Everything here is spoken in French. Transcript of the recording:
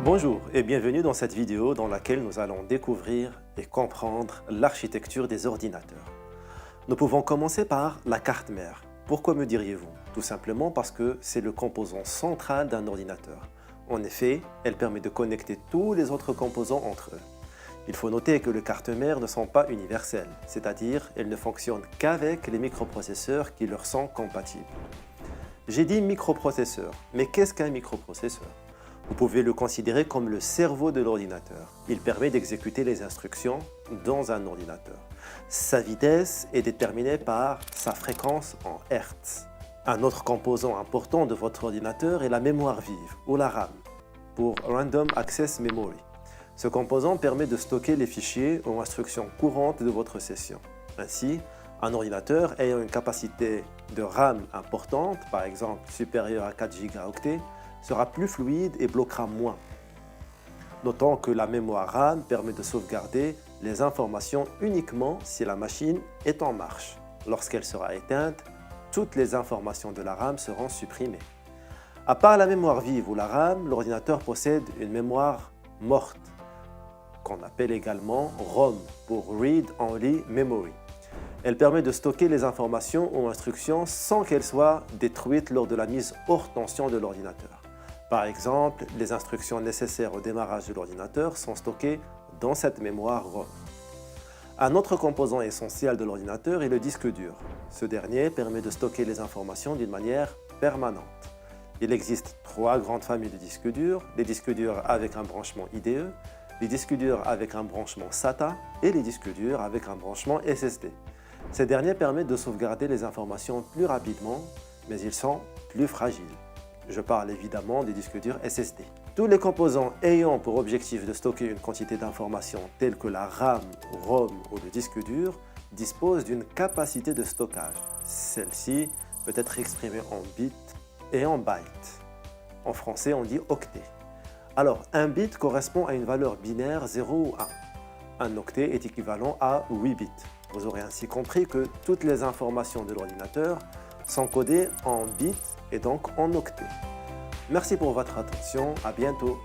Bonjour et bienvenue dans cette vidéo dans laquelle nous allons découvrir et comprendre l'architecture des ordinateurs. Nous pouvons commencer par la carte mère. Pourquoi me diriez-vous? Tout simplement parce que c'est le composant central d'un ordinateur. En effet, elle permet de connecter tous les autres composants entre eux. Il faut noter que les cartes mères ne sont pas universelles, c'est-à-dire elles ne fonctionnent qu'avec les microprocesseurs qui leur sont compatibles. J'ai dit microprocesseur, mais qu'est-ce qu'un microprocesseur? Vous pouvez le considérer comme le cerveau de l'ordinateur. Il permet d'exécuter les instructions dans un ordinateur. Sa vitesse est déterminée par sa fréquence en Hertz. Un autre composant important de votre ordinateur est la mémoire vive, ou la RAM, pour Random Access Memory. Ce composant permet de stocker les fichiers ou instructions courantes de votre session. Ainsi, un ordinateur ayant une capacité de RAM importante, par exemple supérieure à 4 Go, sera plus fluide et bloquera moins. Notons que la mémoire RAM permet de sauvegarder les informations uniquement si la machine est en marche. Lorsqu'elle sera éteinte, toutes les informations de la RAM seront supprimées. À part la mémoire vive ou la RAM, l'ordinateur possède une mémoire morte, qu'on appelle également ROM pour Read Only Memory. Elle permet de stocker les informations ou instructions sans qu'elles soient détruites lors de la mise hors tension de l'ordinateur. Par exemple, les instructions nécessaires au démarrage de l'ordinateur sont stockées dans cette mémoire ROM. Un autre composant essentiel de l'ordinateur est le disque dur. Ce dernier permet de stocker les informations d'une manière permanente. Il existe 3 grandes familles de disques durs, les disques durs avec un branchement IDE, les disques durs avec un branchement SATA et les disques durs avec un branchement SSD. Ces derniers permettent de sauvegarder les informations plus rapidement, mais ils sont plus fragiles. Je parle évidemment des disques durs SSD. Tous les composants ayant pour objectif de stocker une quantité d'informations telles que la RAM, ROM ou le disque dur disposent d'une capacité de stockage. Celle-ci peut être exprimée en bits et en bytes. En français, on dit octet. Alors, un bit correspond à une valeur binaire 0 ou 1. Un octet est équivalent à 8 bits. Vous aurez ainsi compris que toutes les informations de l'ordinateur sont codées en bits et donc en octets. Merci pour votre attention, à bientôt.